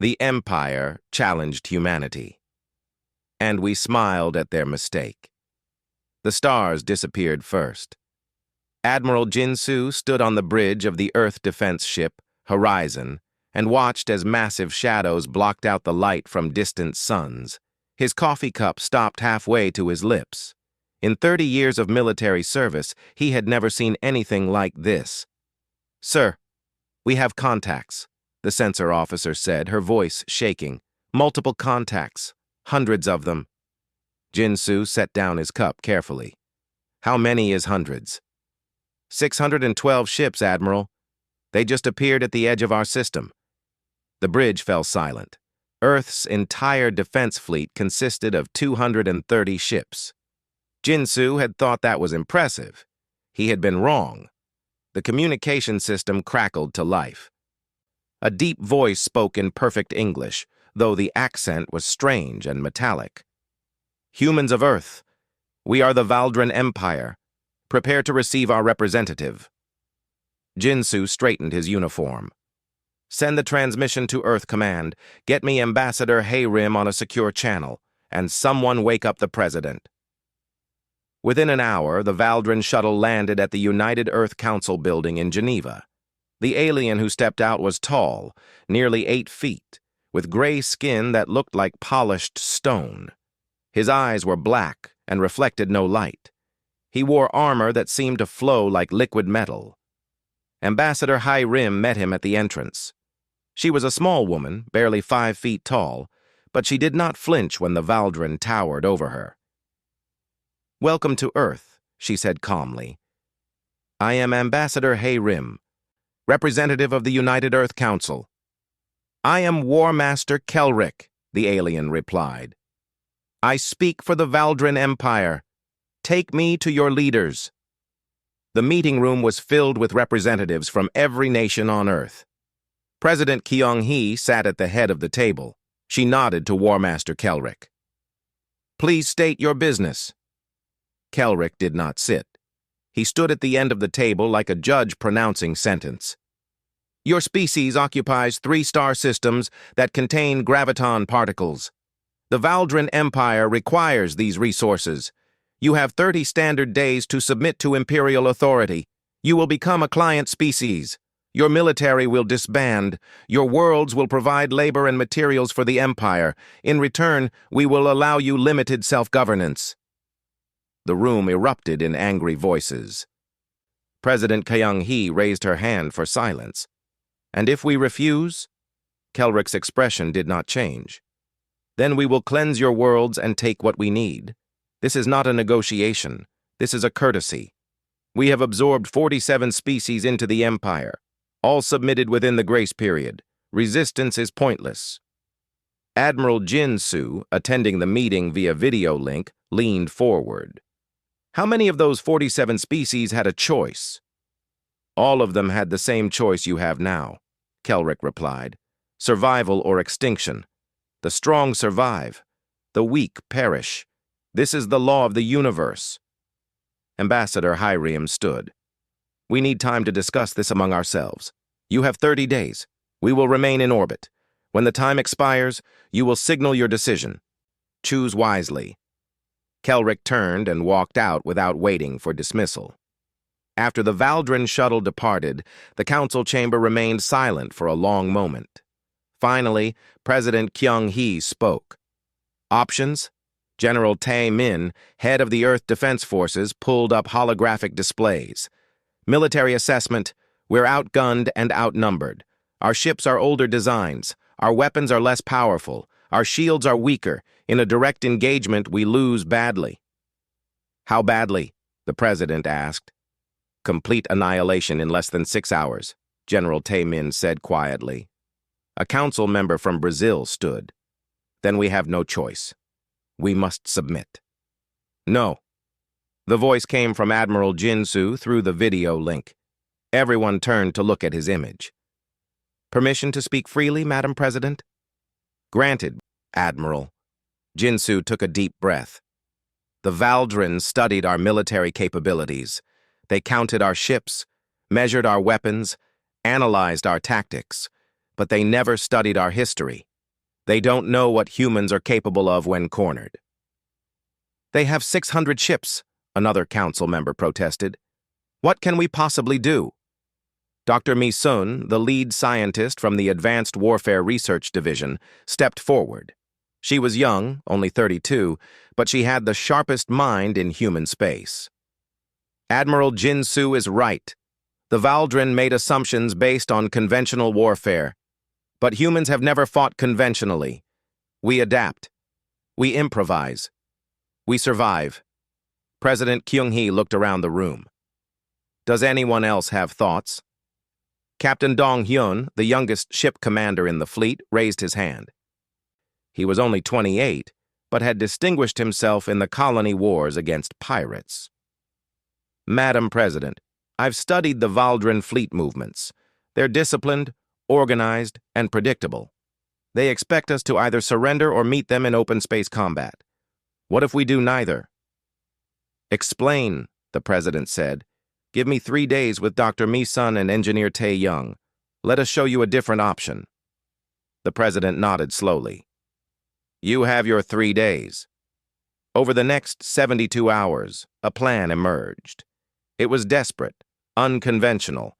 The Empire challenged humanity. And we smiled at their mistake. The stars disappeared first. Admiral Jinsu stood on the bridge of the Earth defense ship, Horizon, and watched as massive shadows blocked out the light from distant suns. His coffee cup stopped halfway to his lips. In 30 years of military service, he had never seen anything like this. "Sir, we have contacts," the sensor officer said, her voice shaking. "Multiple contacts, hundreds of them." Jinsu set down his cup carefully. "How many is hundreds?" 612 ships, Admiral. They just appeared at the edge of our system." The bridge fell silent. Earth's entire defense fleet consisted of 230 ships. Jinsu had thought that was impressive. He had been wrong. The communication system crackled to life. A deep voice spoke in perfect English, though the accent was strange and metallic. "Humans of Earth, we are the Valdran Empire. Prepare to receive our representative." Jinsu straightened his uniform. "Send the transmission to Earth Command. Get me Ambassador HFY on a secure channel, and someone wake up the President." Within an hour, the Valdran shuttle landed at the United Earth Council building in Geneva. The alien who stepped out was tall, nearly 8 feet, with gray skin that looked like polished stone. His eyes were black and reflected no light. He wore armor that seemed to flow like liquid metal. Ambassador HFY met him at the entrance. She was a small woman, barely 5 feet tall, but she did not flinch when the Valdran towered over her. "Welcome to Earth," she said calmly. "I am Ambassador HFY, representative of the United Earth Council." "I am War Master Kelrick," the alien replied. "I speak for the Valdran Empire. Take me to your leaders." The meeting room was filled with representatives from every nation on Earth. President Kyung-hee sat at the head of the table. She nodded to War Master Kelrick. "Please state your business." Kelrick did not sit. He stood at the end of the table like a judge pronouncing sentence. "Your species occupies 3 star systems that contain graviton particles. The Valdran Empire requires these resources. You have 30 standard days to submit to Imperial authority. You will become a client species. Your military will disband. Your worlds will provide labor and materials for the Empire. In return, we will allow you limited self-governance." The room erupted in angry voices. President Kyung-hee raised her hand for silence. "And if we refuse?" Kelrick's expression did not change. "Then we will cleanse your worlds and take what we need. This is not a negotiation. This is a courtesy. We have absorbed 47 species into the Empire, all submitted within the grace period. Resistance is pointless." Admiral Jinsu, attending the meeting via video link, leaned forward. "How many of those 47 species had a choice?" "All of them had the same choice you have now," Kelrick replied. "Survival or extinction. The strong survive. The weak perish. This is the law of the universe." Ambassador HFY stood. "We need time to discuss this among ourselves. You have 30 days. We will remain in orbit. When the time expires, you will signal your decision. Choose wisely." Kelrick turned and walked out without waiting for dismissal. After the Valdran shuttle departed, the council chamber remained silent for a long moment. Finally, President Kyung-hee spoke. "Options?" General Tae-min, head of the Earth Defense Forces, pulled up holographic displays. "Military assessment: we're outgunned and outnumbered. Our ships are older designs. Our weapons are less powerful. Our shields are weaker. In a direct engagement, we lose badly." "How badly?" the president asked. "Complete annihilation in less than 6 hours," General Tae-min said quietly. A council member from Brazil stood. "Then we have no choice. We must submit." "No." The voice came from Admiral Jinsu through the video link. Everyone turned to look at his image. "Permission to speak freely, Madam President?" "Granted, Admiral." Jinsu took a deep breath. "The Valdran studied our military capabilities. They counted our ships, measured our weapons, analyzed our tactics, but they never studied our history. They don't know what humans are capable of when cornered. They have 600 ships, another council member protested. What can we possibly do? Dr. Mi-sun, the lead scientist from the Advanced Warfare Research Division, stepped forward. She was young, only 32, but she had the sharpest mind in human space. Admiral Jin-soo is right. The Valdrin made assumptions based on conventional warfare. But humans have never fought conventionally. We adapt. We improvise. We survive. President Kyung-hee looked around the room. Does anyone else have thoughts? Captain Dong-hyun, the youngest ship commander in the fleet, raised his hand. He was only 28, but had distinguished himself in the colony wars against pirates. Madam President, I've studied the Valdrin fleet movements. They're disciplined, organized, and predictable. They expect us to either surrender or meet them in open space combat. What if we do neither? Explain, the president said. Give me 3 days with Dr. Mi-sun and Engineer Tae-young. Let us show you a different option. The president nodded slowly. You have your 3 days. Over the next 72 hours, a plan emerged. It was desperate, unconventional,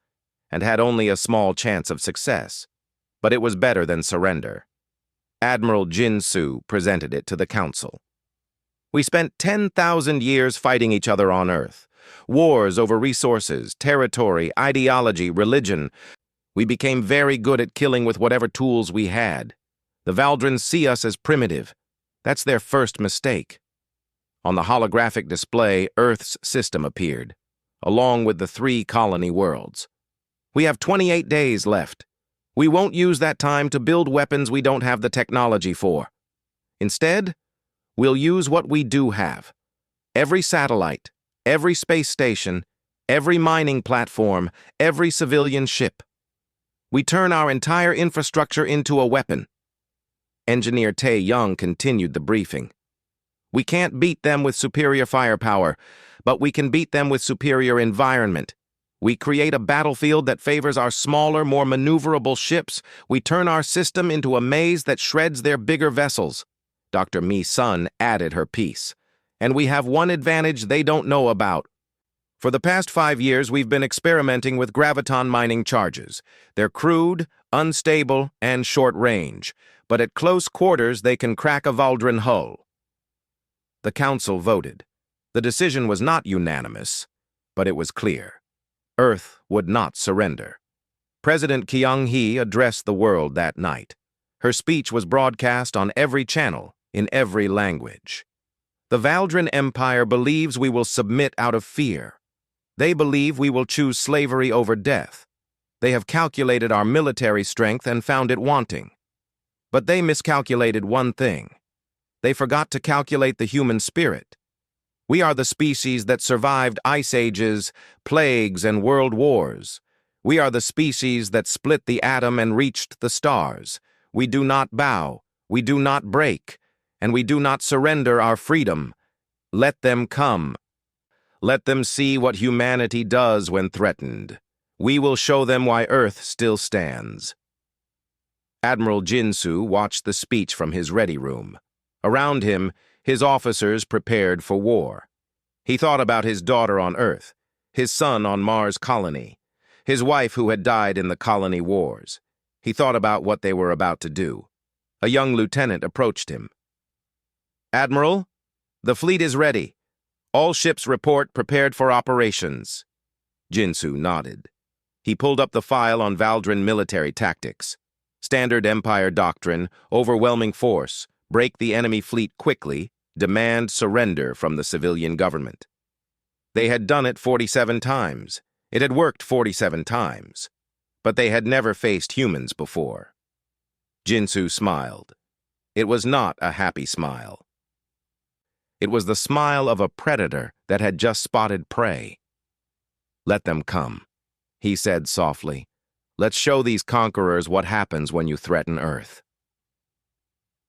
and had only a small chance of success, but it was better than surrender. Admiral Jin-soo presented it to the council. We spent 10,000 years fighting each other on Earth. Wars over resources, territory, ideology, religion. We became very good at killing with whatever tools we had. The Valdrins see us as primitive. That's their first mistake. On the holographic display, Earth's system appeared, along with the 3 colony worlds. We have 28 days left. We won't use that time to build weapons we don't have the technology for. Instead, we'll use what we do have. Every satellite, every space station, every mining platform, every civilian ship. We turn our entire infrastructure into a weapon. Engineer Tae-young continued the briefing. We can't beat them with superior firepower, but we can beat them with superior environment. We create a battlefield that favors our smaller, more maneuverable ships. We turn our system into a maze that shreds their bigger vessels. Dr. Mi-sun added her piece. And we have one advantage they don't know about. For the past 5 years, we've been experimenting with graviton mining charges. They're crude, unstable, and short-range, but at close quarters they can crack a Valdrin hull. The council voted. The decision was not unanimous, but it was clear. Earth would not surrender. President Kyung-hee addressed the world that night. Her speech was broadcast on every channel, in every language. The Valdrin Empire believes we will submit out of fear. They believe we will choose slavery over death. They have calculated our military strength and found it wanting. But they miscalculated one thing. They forgot to calculate the human spirit. We are the species that survived ice ages, plagues, and world wars. We are the species that split the atom and reached the stars. We do not bow, we do not break, and we do not surrender our freedom. Let them come. Let them see what humanity does when threatened. We will show them why Earth still stands. Admiral Jin-soo watched the speech from his ready room. Around him, his officers prepared for war. He thought about his daughter on Earth, his son on Mars colony, his wife who had died in the colony wars. He thought about what they were about to do. A young lieutenant approached him. Admiral, the fleet is ready. All ships report prepared for operations. Jin-soo nodded. He pulled up the file on Valdrin military tactics. Standard Empire doctrine, overwhelming force, break the enemy fleet quickly, demand surrender from the civilian government. They had done it 47 times. It had worked 47 times. But they had never faced humans before. Jin-soo smiled. It was not a happy smile. It was the smile of a predator that had just spotted prey. Let them come, he said softly. Let's show these conquerors what happens when you threaten Earth.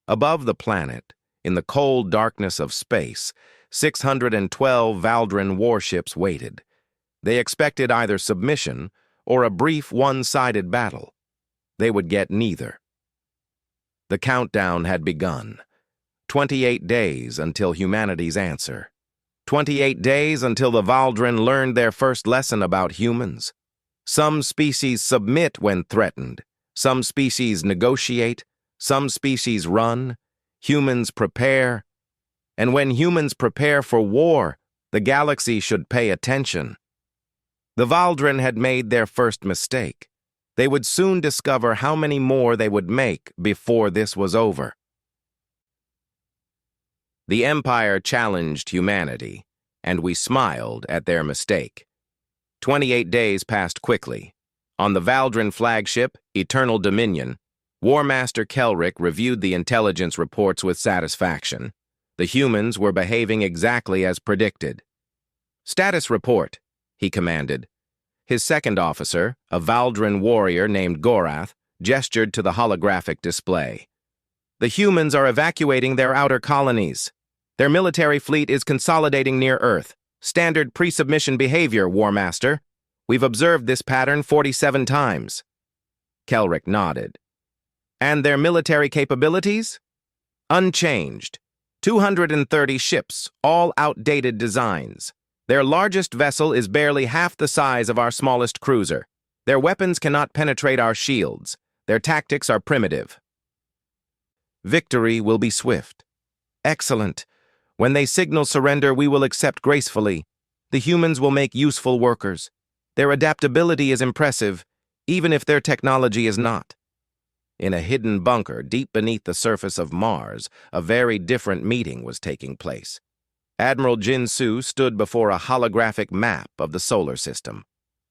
Above the planet, in the cold darkness of space, 612 Valdrin warships waited. They expected either submission or a brief one-sided battle. They would get neither. The countdown had begun. 28 days until humanity's answer. 28 days until the Valdren learned their first lesson about humans. Some species submit when threatened. Some species negotiate. Some species run. Humans prepare. And when humans prepare for war, the galaxy should pay attention. The Valdren had made their first mistake. They would soon discover how many more they would make before this was over. The Empire challenged humanity, and we smiled at their mistake. 28 days passed quickly. On the Valdren flagship, Eternal Dominion, War Master Kelric reviewed the intelligence reports with satisfaction. The humans were behaving exactly as predicted. "Status report," he commanded. His second officer, a Valdren warrior named Gorath, gestured to the holographic display. "The humans are evacuating their outer colonies. Their military fleet is consolidating near Earth. Standard pre-submission behavior, War Master. We've observed this pattern 47 times." Kelric nodded. "And their military capabilities?" "Unchanged. 230 ships, all outdated designs. Their largest vessel is barely half the size of our smallest cruiser. Their weapons cannot penetrate our shields. Their tactics are primitive." "Victory will be swift." "Excellent. When they signal surrender, we will accept gracefully. The humans will make useful workers. Their adaptability is impressive, even if their technology is not." In a hidden bunker deep beneath the surface of Mars, a very different meeting was taking place. Admiral Jinsu stood before a holographic map of the solar system.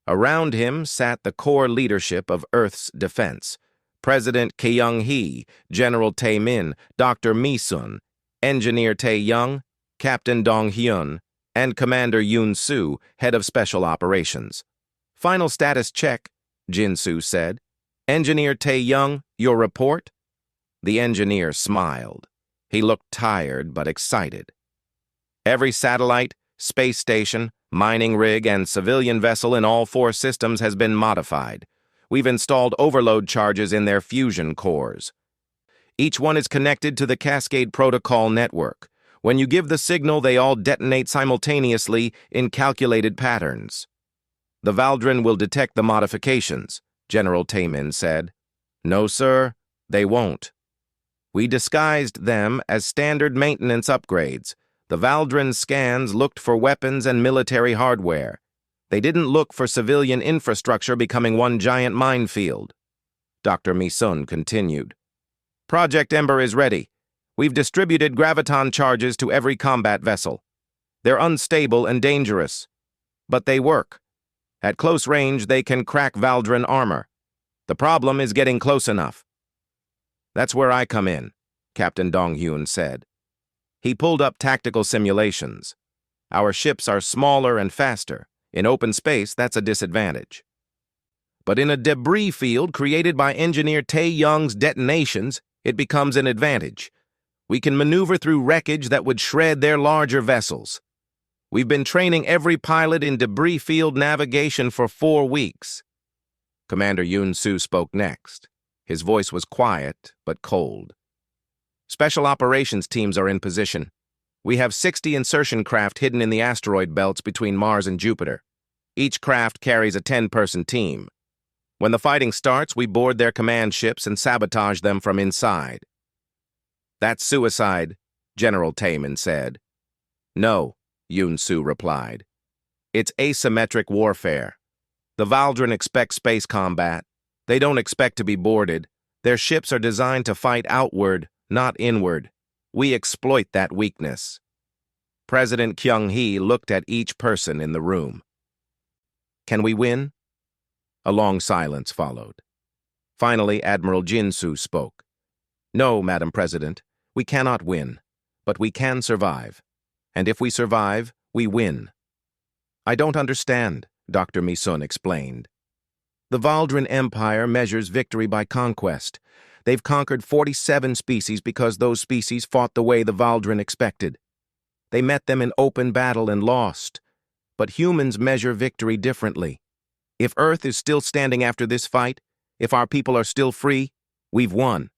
Around him sat the core leadership of Earth's defense: President Kyung-hee, General Tae-min, Dr. Mi-sun, Engineer Tae-young, Captain Dong-hyun, and Commander Yoon-soo, Head of Special Operations. "Final status check," Jinsu said. "Engineer Tae-young, your report?" The engineer smiled. He looked tired but excited. "Every satellite, space station, mining rig, and civilian vessel in all 4 systems has been modified. We've installed overload charges in their fusion cores. Each one is connected to the Cascade Protocol network. When you give the signal, they all detonate simultaneously in calculated patterns. The Valdren will detect the modifications," General Taemin said. "No, sir, they won't. We disguised them as standard maintenance upgrades. The Valdren scans looked for weapons and military hardware. They didn't look for civilian infrastructure becoming one giant minefield." Dr. Mi-sun continued. "Project Ember is ready. We've distributed graviton charges to every combat vessel. They're unstable and dangerous, but they work. At close range, they can crack Valdren armor. The problem is getting close enough." "That's where I come in," Captain Dong-hyun said. He pulled up tactical simulations. "Our ships are smaller and faster. In open space, that's a disadvantage. But in a debris field created by Engineer Tae-young's detonations, it becomes an advantage. We can maneuver through wreckage that would shred their larger vessels. We've been training every pilot in debris field navigation for 4 weeks." Commander Yoon-soo spoke next. His voice was quiet but cold. "Special operations teams are in position. We have 60 insertion craft hidden in the asteroid belts between Mars and Jupiter. Each craft carries a 10-person team. When the fighting starts, we board their command ships and sabotage them from inside." "That's suicide," General Taemin said. "No," Yoon-soo replied. "It's asymmetric warfare. The Valdren expect space combat. They don't expect to be boarded. Their ships are designed to fight outward, not inward. We exploit that weakness." President Kyung-hee looked at each person in the room. "Can we win?" A long silence followed. Finally, Admiral Jinsu spoke. "No, Madam President, we cannot win, but we can survive. And if we survive, we win." "I don't understand," Dr. Mi-sun explained. "The Valdren Empire measures victory by conquest. They've conquered 47 species because those species fought the way the Valdren expected. They met them in open battle and lost. But humans measure victory differently. If Earth is still standing after this fight, if our people are still free, we've won."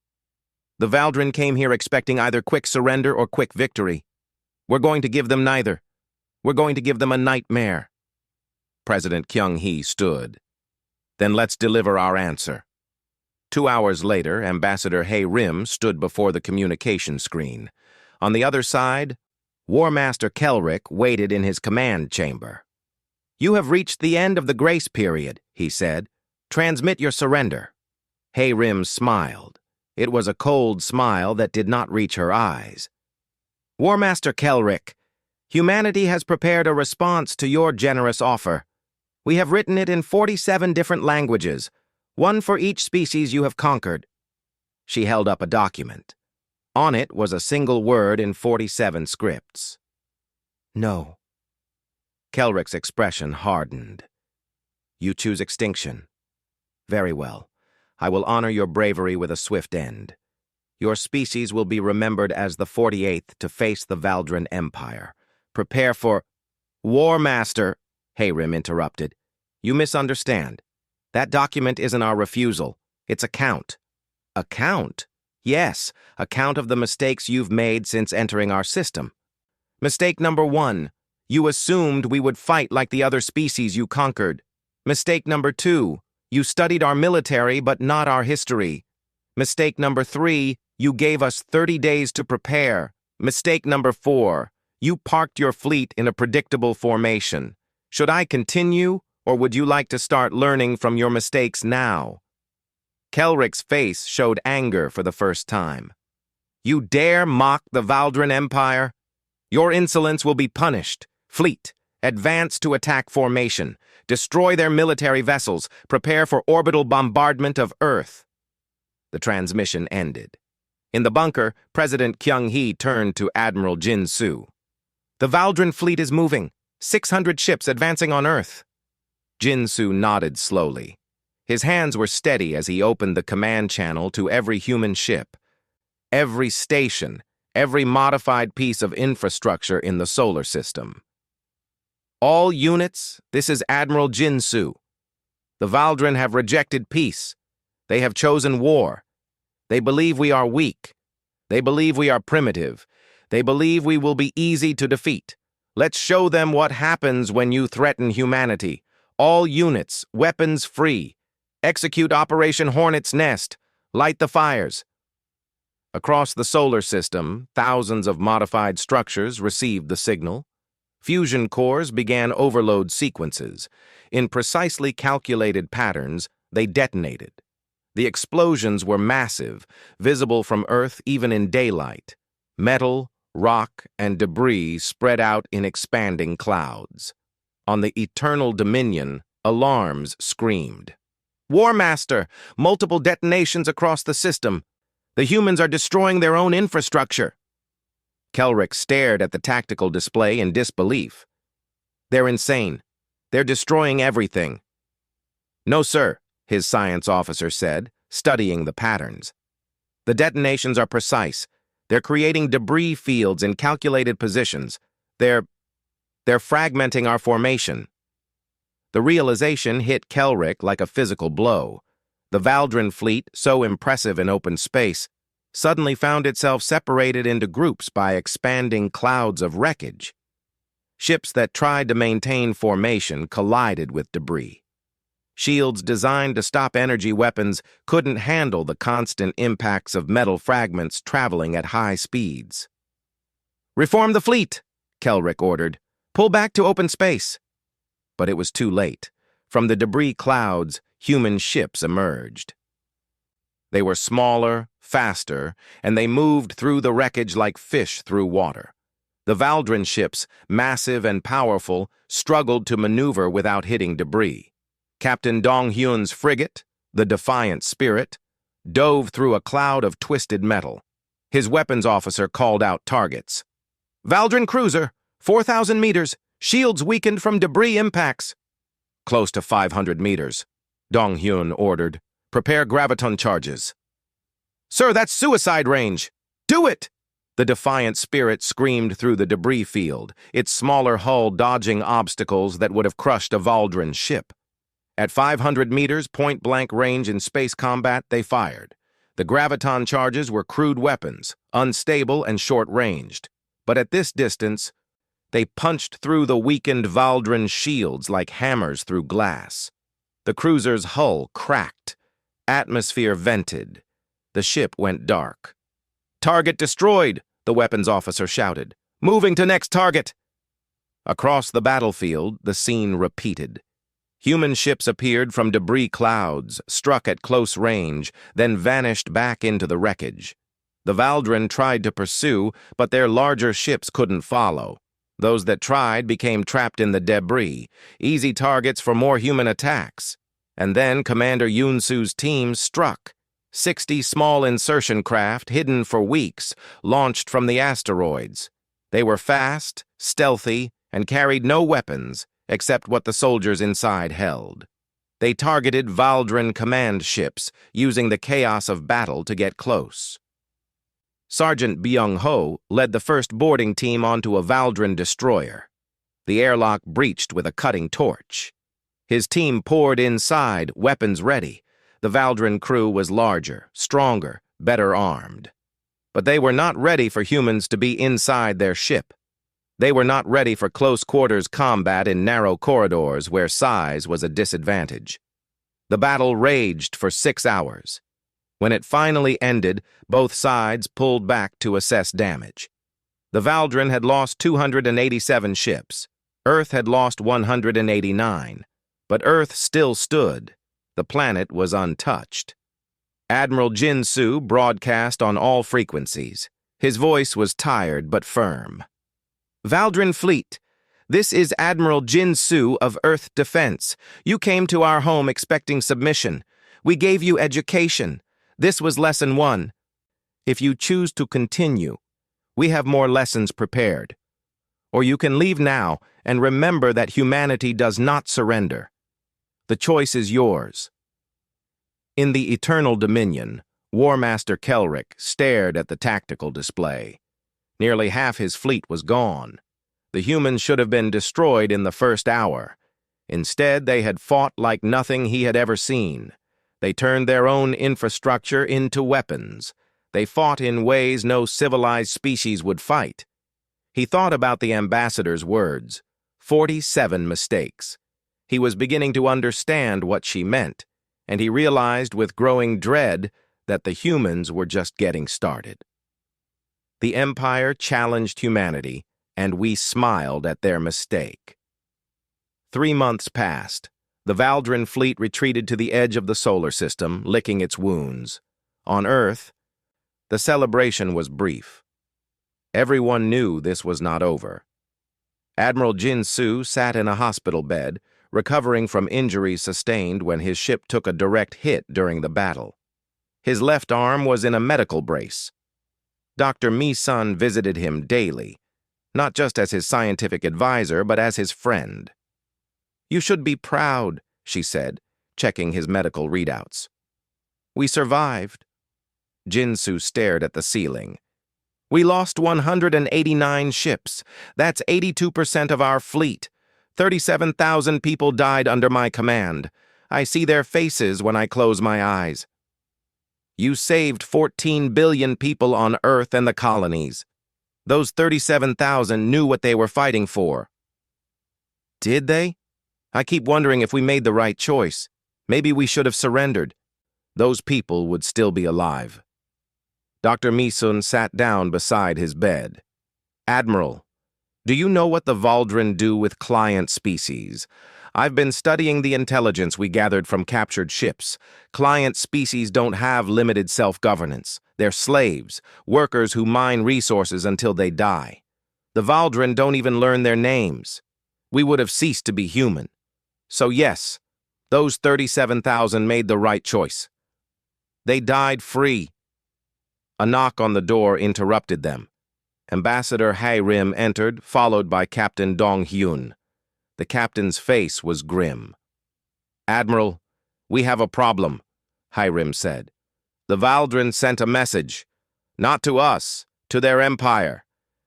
The Valdrin came here expecting either quick surrender or quick victory. We're going to give them neither. We're going to give them a nightmare. President Kyung-hee stood. Then let's deliver our answer. 2 hours later, Ambassador Hay-Rim stood before the communication screen. On the other side, War Master Kelrick waited in his command chamber. "You have reached the end of the grace period," he said. "Transmit your surrender." Hay-Rim smiled. It was a cold smile that did not reach her eyes. "War Master Kelrick, humanity has prepared a response to your generous offer. We have written it in 47 different languages, one for each species you have conquered." She held up a document. On it was a single word in 47 scripts. "No." Kelrick's expression hardened. "You choose extinction. Very well. I will honor your bravery with a swift end. Your species will be remembered as the 48th to face the Valdrin Empire. Prepare for—" "War Master," Hay-Rim interrupted. "You misunderstand. That document isn't our refusal. It's a count." "A count?" "Yes, a count of the mistakes you've made since entering our system. Mistake number 1. You assumed we would fight like the other species you conquered. Mistake number 2. You studied our military but not our history. Mistake number 3. You gave us 30 days to prepare. Mistake number 4. You parked your fleet in a predictable formation. Should I continue, or would you like to start learning from your mistakes now?" Kelrick's face showed anger for the first time. "You dare mock the Valdrin Empire? Your insolence will be punished. Fleet, advance to attack formation. Destroy their military vessels. Prepare for orbital bombardment of Earth." The transmission ended. In the bunker, President Kyung-hee turned to Admiral Jin-soo. "The Valdrin fleet is moving. 600 ships advancing on Earth." Jin-soo nodded slowly. His hands were steady as he opened the command channel to every human ship, every station, every modified piece of infrastructure in the solar system. "All units, this is Admiral Jin-soo. The Valdrin have rejected peace. They have chosen war. They believe we are weak. They believe we are primitive. They believe we will be easy to defeat. Let's show them what happens when you threaten humanity. All units, weapons free. Execute Operation Hornet's Nest. Light the fires." Across the solar system, thousands of modified structures received the signal. Fusion cores began overload sequences. In precisely calculated patterns, they detonated. The explosions were massive, visible from Earth even in daylight. Metal, rock, and debris spread out in expanding clouds. On the Eternal Dominion, alarms screamed. "War Master! Multiple detonations across the system. The humans are destroying their own infrastructure." Kelrick stared at the tactical display in disbelief. "They're insane. They're destroying everything." "No, sir," his science officer said, studying the patterns. "The detonations are precise. They're creating debris fields in calculated positions. They're fragmenting our formation." The realization hit Kelrick like a physical blow. The Valdrin fleet, so impressive in open space, suddenly found itself separated into groups by expanding clouds of wreckage. Ships that tried to maintain formation collided with debris. Shields designed to stop energy weapons couldn't handle the constant impacts of metal fragments traveling at high speeds. "Reform the fleet," Kelrick ordered. "Pull back to open space." But it was too late. From the debris clouds, human ships emerged. They were smaller, faster, and they moved through the wreckage like fish through water. The Valdrin ships, massive and powerful, struggled to maneuver without hitting debris. Captain Dong-hyun's frigate, the Defiant Spirit, dove through a cloud of twisted metal. His weapons officer called out targets. "Valdrin cruiser, 4,000 meters, shields weakened from debris impacts." "Close to 500 meters, Dong-hyun ordered. "Prepare graviton charges." "Sir, that's suicide range." "Do it!" The Defiant Spirit screamed through the debris field, its smaller hull dodging obstacles that would have crushed a Valdrin ship. At 500 meters point-blank range in space combat, they fired. The graviton charges were crude weapons, unstable and short-ranged. But at this distance, they punched through the weakened Valdren shields like hammers through glass. The cruiser's hull cracked. Atmosphere vented. The ship went dark. "Target destroyed," the weapons officer shouted. "Moving to next target." Across the battlefield, the scene repeated. Human ships appeared from debris clouds, struck at close range, then vanished back into the wreckage. The Valdren tried to pursue, but their larger ships couldn't follow. Those that tried became trapped in the debris, easy targets for more human attacks. And then Commander Yunsu's team struck. 60 small insertion craft, hidden for weeks, launched from the asteroids. They were fast, stealthy, and carried no weapons except what the soldiers inside held. They targeted Valdren command ships, using the chaos of battle to get close. Sergeant Byung-ho led the first boarding team onto a Valdren destroyer. The airlock breached with a cutting torch. His team poured inside, weapons ready. The Valdren crew was larger, stronger, better armed. But they were not ready for humans to be inside their ship. They were not ready for close-quarters combat in narrow corridors where size was a disadvantage. The battle raged for 6 hours. When it finally ended, both sides pulled back to assess damage. The Valdren had lost 287 ships. Earth had lost 189. But Earth still stood. The planet was untouched. Admiral Jin-Soo broadcast on all frequencies. His voice was tired but firm. "Valdren Fleet, this is Admiral Jin-Soo of Earth Defense. You came to our home expecting submission. We gave you education. This was lesson 1. If you choose to continue, we have more lessons prepared. Or you can leave now and remember that humanity does not surrender. The choice is yours." In the Eternal Dominion, War Master Kelrick stared at the tactical display. Nearly half his fleet was gone. The humans should have been destroyed in the first hour. Instead, they had fought like nothing he had ever seen. They turned their own infrastructure into weapons. They fought in ways no civilized species would fight. He thought about the ambassador's words, 47 mistakes. He was beginning to understand what she meant, and he realized with growing dread that the humans were just getting started. The Empire challenged humanity, and we smiled at their mistake. 3 months passed. The Valdren fleet retreated to the edge of the solar system, licking its wounds. On Earth, the celebration was brief. Everyone knew this was not over. Admiral Jin-Soo sat in a hospital bed, recovering from injuries sustained when his ship took a direct hit during the battle. His left arm was in a medical brace. Dr. Mi-sun visited him daily, not just as his scientific advisor, but as his friend. "You should be proud," she said, checking his medical readouts. "We survived." Jin-Soo stared at the ceiling. "We lost 189 ships. That's 82% of our fleet. 37,000 people died under my command. I see their faces when I close my eyes. You saved 14 billion people on Earth and the colonies. Those 37,000 knew what they were fighting for." "Did they? I keep wondering if we made the right choice. Maybe we should have surrendered. Those people would still be alive." Dr. Mi-sun sat down beside his bed. "Admiral, do you know what the Valdren do with client species? I've been studying the intelligence we gathered from captured ships. Client species don't have limited self-governance. They're slaves, workers who mine resources until they die. The Valdren don't even learn their names. We would have ceased to be human. So yes, those 37,000 made the right choice. They died free." A knock on the door interrupted them. Ambassador Hai-Rim entered, followed by Captain Dong-hyun. The captain's face was grim. "Admiral, we have a problem," Hai-Rim said. "The Valdren sent a message. Not to us, to their empire.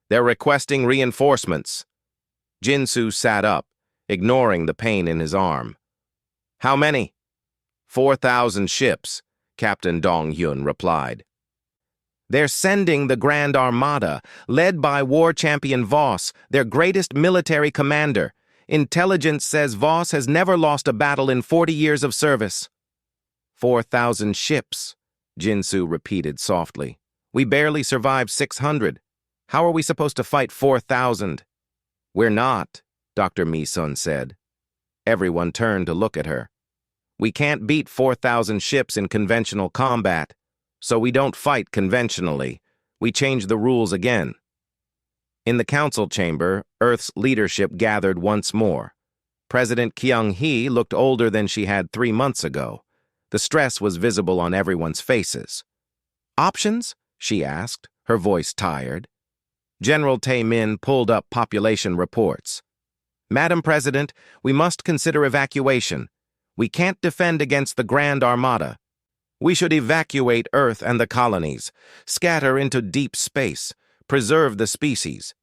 They're requesting reinforcements." Jin-Soo sat up, ignoring the pain in his arm. "How many?" 4,000 ships. Captain Dong Hyun replied. They're sending the Grand Armada, led by war champion Voss, their greatest military commander. Intelligence says Voss has never lost a battle in 40 years of service. 4,000 ships, Jinsu repeated softly. We barely survived 600. How are we supposed to fight 4,000? We're not, Dr. Mi-sun said. Everyone turned to look at her. We can't beat 4,000 ships in conventional combat, so we don't fight conventionally. We change the rules again. In the council chamber, Earth's leadership gathered once more. President Kyung-hee looked older than she had 3 months ago. The stress was visible on everyone's faces. Options? She asked, her voice tired. General Tae-min pulled up population reports. Madam President, we must consider evacuation. We can't defend against the Grand Armada. We should evacuate Earth and the colonies, scatter into deep space, preserve the species.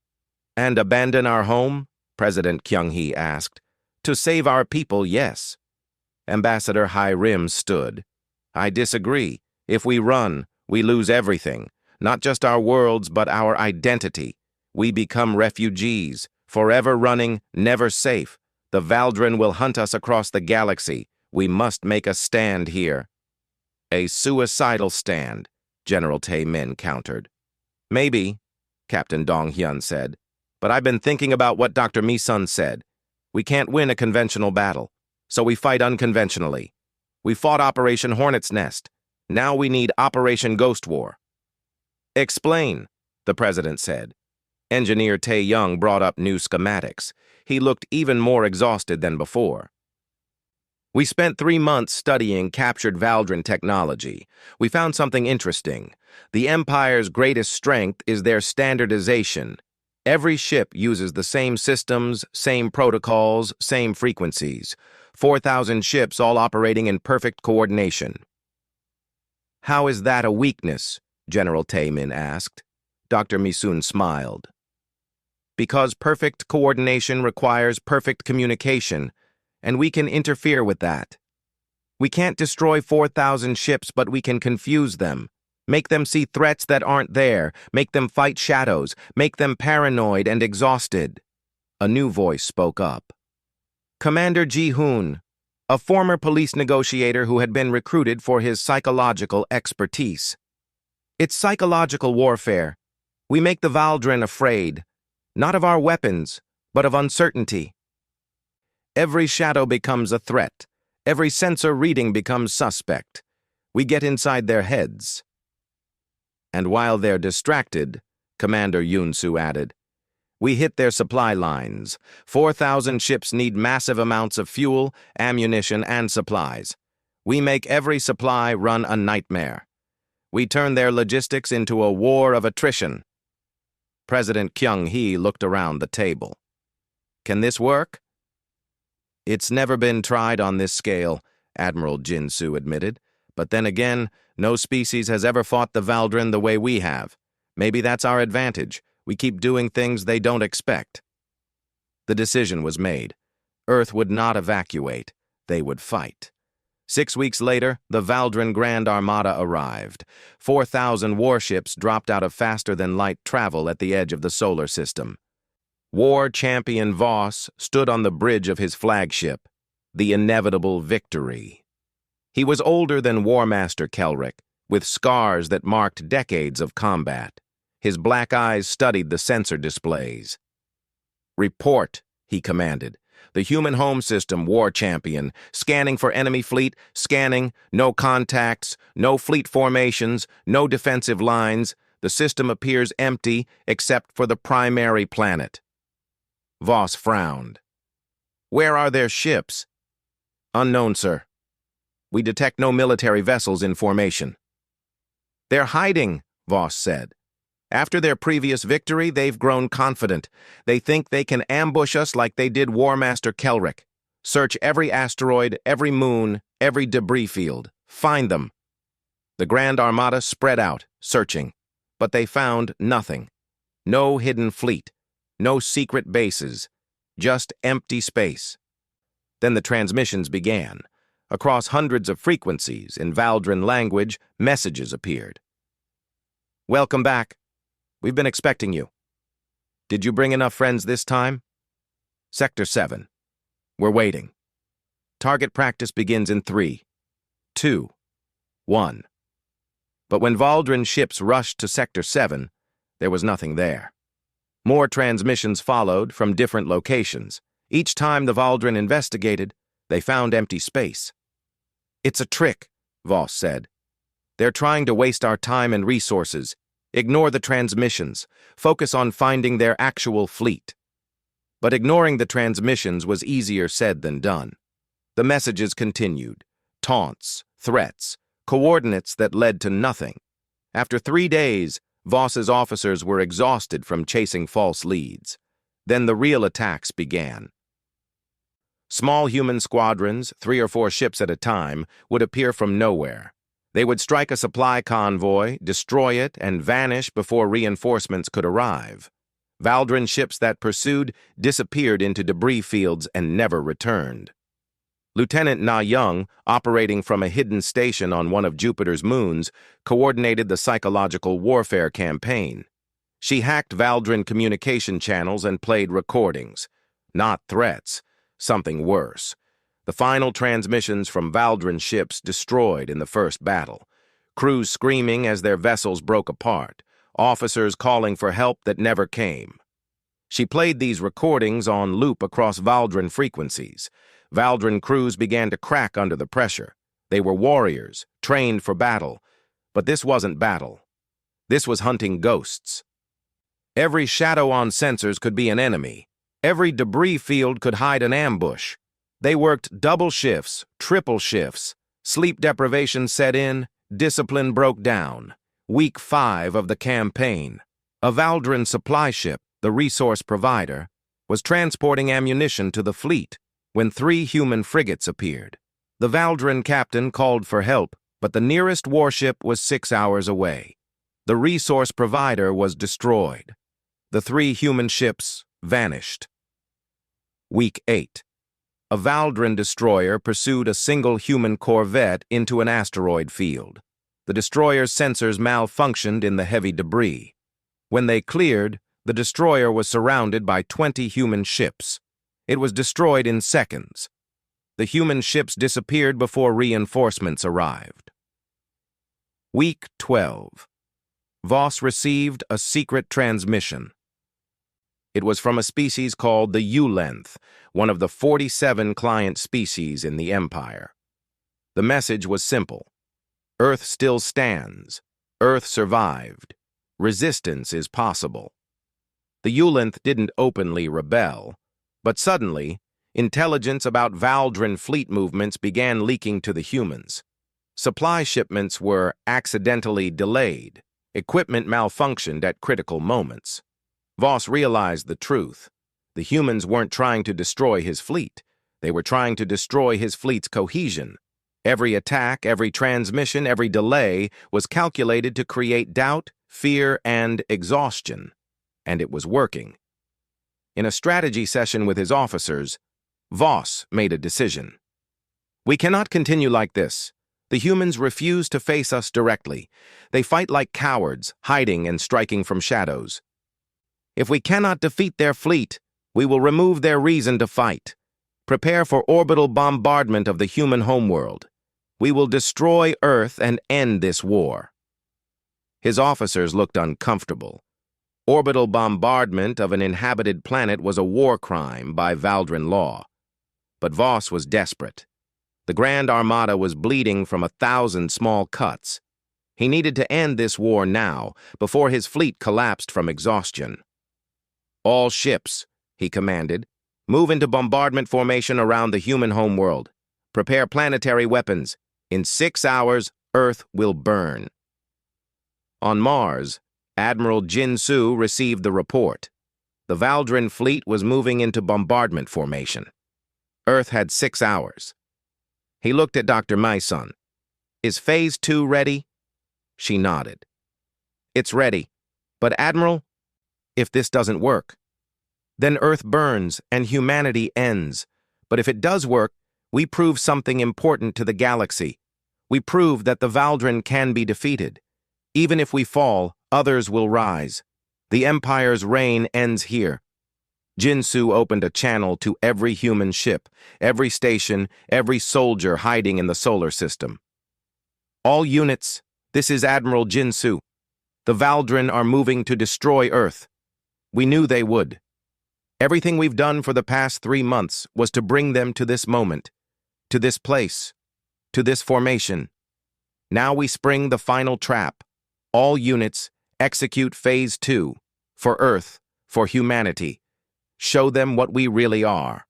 And abandon our home? President Kyung-hee asked. To save our people, yes. Ambassador Hai-rim stood. I disagree. If we run, we lose everything. Not just our worlds, but our identity. We become refugees, forever running, never safe. The Valdren will hunt us across the galaxy. We must make a stand here. A suicidal stand, General Tae-min countered. Maybe, Captain Dong Hyun said, but I've been thinking about what Dr. Mi-sun said. We can't win a conventional battle, so we fight unconventionally. We fought Operation Hornet's Nest. Now we need Operation Ghost War. Explain, the president said. Engineer Tae-young brought up new schematics. He looked even more exhausted than before. We spent 3 months studying captured Valdren technology. We found something interesting. The Empire's greatest strength is their standardization. Every ship uses the same systems, same protocols, same frequencies. 4,000 ships all operating in perfect coordination. How is that a weakness? General Tae-min asked. Dr. Mi-sun smiled. Because perfect coordination requires perfect communication, and we can interfere with that. We can't destroy 4,000 ships, but we can confuse them. Make them see threats that aren't there, make them fight shadows, make them paranoid and exhausted. A new voice spoke up. Commander Ji-hoon, a former police negotiator who had been recruited for his psychological expertise. It's psychological warfare. We make the Valdren afraid, not of our weapons, but of uncertainty. Every shadow becomes a threat. Every sensor reading becomes suspect. We get inside their heads. And while they're distracted, Commander Yoon-soo added, we hit their supply lines. 4,000 ships need massive amounts of fuel, ammunition, and supplies. We make every supply run a nightmare. We turn their logistics into a war of attrition. President Kyung-hee looked around the table. Can this work? It's never been tried on this scale, Admiral Jin-soo admitted. But then again, no species has ever fought the Valdren the way we have. Maybe that's our advantage. We keep doing things they don't expect. The decision was made. Earth would not evacuate. They would fight. 6 weeks later, the Valdren Grand Armada arrived. 4,000 warships dropped out of faster-than-light travel at the edge of the solar system. War champion Voss stood on the bridge of his flagship, the inevitable Victory. He was older than War Master Kelrick, with scars that marked decades of combat. His black eyes studied the sensor displays. Report, he commanded. The human home system, War Champion. Scanning for enemy fleet, scanning, no contacts, no fleet formations, no defensive lines. The system appears empty except for the primary planet. Voss frowned. Where are their ships? Unknown, sir. We detect no military vessels in formation. They're hiding, Voss said. After their previous victory, they've grown confident. They think they can ambush us like they did War Master Kelrick. Search every asteroid, every moon, every debris field. Find them. The Grand Armada spread out, searching. But they found nothing. No hidden fleet. No secret bases. Just empty space. Then the transmissions began. Across hundreds of frequencies, in Valdrin language, messages appeared. "Welcome back. We've been expecting you. Did you bring enough friends this time? Sector 7. We're waiting. Target practice begins in 3, 2, 1. But when Valdrin ships rushed to Sector 7, there was nothing there. More transmissions followed from different locations. Each time the Valdrin investigated, they found empty space. "It's a trick," Voss said. "They're trying to waste our time and resources. Ignore the transmissions. Focus on finding their actual fleet." But ignoring the transmissions was easier said than done. The messages continued. Taunts, threats, coordinates that led to nothing. After 3 days, Voss's officers were exhausted from chasing false leads. Then the real attacks began. Small human squadrons, 3 or 4 ships at a time, would appear from nowhere. They would strike a supply convoy, destroy it, and vanish before reinforcements could arrive. Valdrin ships that pursued disappeared into debris fields and never returned. Lieutenant Na Young, operating from a hidden station on one of Jupiter's moons, coordinated the psychological warfare campaign. She hacked Valdrin communication channels and played recordings. Not threats. Something worse. The final transmissions from Valdrin ships destroyed in the first battle. Crews screaming as their vessels broke apart. Officers calling for help that never came. She played these recordings on loop across Valdrin frequencies. Valdrin crews began to crack under the pressure. They were warriors, trained for battle. But this wasn't battle. This was hunting ghosts. Every shadow on sensors could be an enemy. Every debris field could hide an ambush. They worked double shifts, triple shifts. Sleep deprivation set in, discipline broke down. Week 5 of the campaign. A Valdrin supply ship, the resource provider, was transporting ammunition to the fleet when 3 human frigates appeared. The Valdrin captain called for help, but the nearest warship was 6 hours away. The resource provider was destroyed. The 3 human ships vanished. Week 8. A Valdrin destroyer pursued a single human corvette into an asteroid field. The destroyer's sensors malfunctioned in the heavy debris. When they cleared, the destroyer was surrounded by 20 human ships. It was destroyed in seconds. The human ships disappeared before reinforcements arrived. Week 12. Voss received a secret transmission. It was from a species called the U-length, one of the 47 client species in the Empire. The message was simple. Earth still stands. Earth survived. Resistance is possible. The U-length didn't openly rebel, but suddenly, intelligence about Valdrin fleet movements began leaking to the humans. Supply shipments were accidentally delayed. Equipment malfunctioned at critical moments. Voss realized the truth. The humans weren't trying to destroy his fleet. They were trying to destroy his fleet's cohesion. Every attack, every transmission, every delay was calculated to create doubt, fear, and exhaustion. And it was working. In a strategy session with his officers, Voss made a decision. "We cannot continue like this. The humans refuse to face us directly. They fight like cowards, hiding and striking from shadows. If we cannot defeat their fleet, we will remove their reason to fight. Prepare for orbital bombardment of the human homeworld. We will destroy Earth and end this war." His officers looked uncomfortable. Orbital bombardment of an inhabited planet was a war crime by Valdrin law. But Voss was desperate. The Grand Armada was bleeding from 1,000 small cuts. He needed to end this war now, before his fleet collapsed from exhaustion. "All ships," he commanded, "move into bombardment formation around the human homeworld. Prepare planetary weapons. In 6 hours, Earth will burn." On Mars, Admiral Jin-Soo received the report. The Valdrin fleet was moving into bombardment formation. Earth had 6 hours. He looked at Dr. Maison. "Is Phase 2 ready?" She nodded. "It's ready. But Admiral, if this doesn't work, then Earth burns and humanity ends. But if it does work, We prove something important to the galaxy. We prove that the Valdren can be defeated. Even if we fall, others will rise. The Empire's reign ends here. Jinsu opened a channel to every human ship, every station, every soldier hiding in the solar system. All units, this is Admiral Jinsu. The Valdren are moving to destroy Earth. We knew they would. Everything we've done for the past 3 months was to bring them to this moment, to this place, to this formation. Now we spring the final trap. All units, execute Phase 2, for Earth, for humanity. Show them what we really are.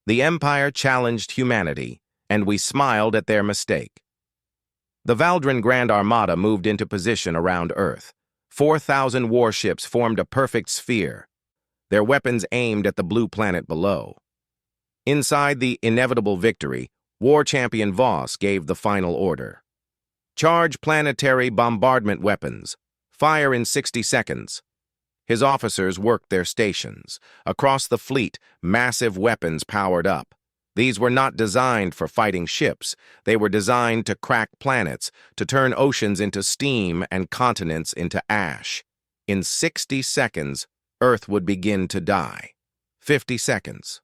The Empire challenged humanity, and we smiled at their mistake. The Valdren Grand Armada moved into position around Earth. 4,000 warships formed a perfect sphere, their weapons aimed at the blue planet below. Inside the inevitable victory, War Champion Voss gave the final order. Charge planetary bombardment weapons. Fire in 60 seconds. His officers worked their stations. Across the fleet, massive weapons powered up. These were not designed for fighting ships. They were designed to crack planets, to turn oceans into steam and continents into ash. In 60 seconds, Earth would begin to die. 50 seconds.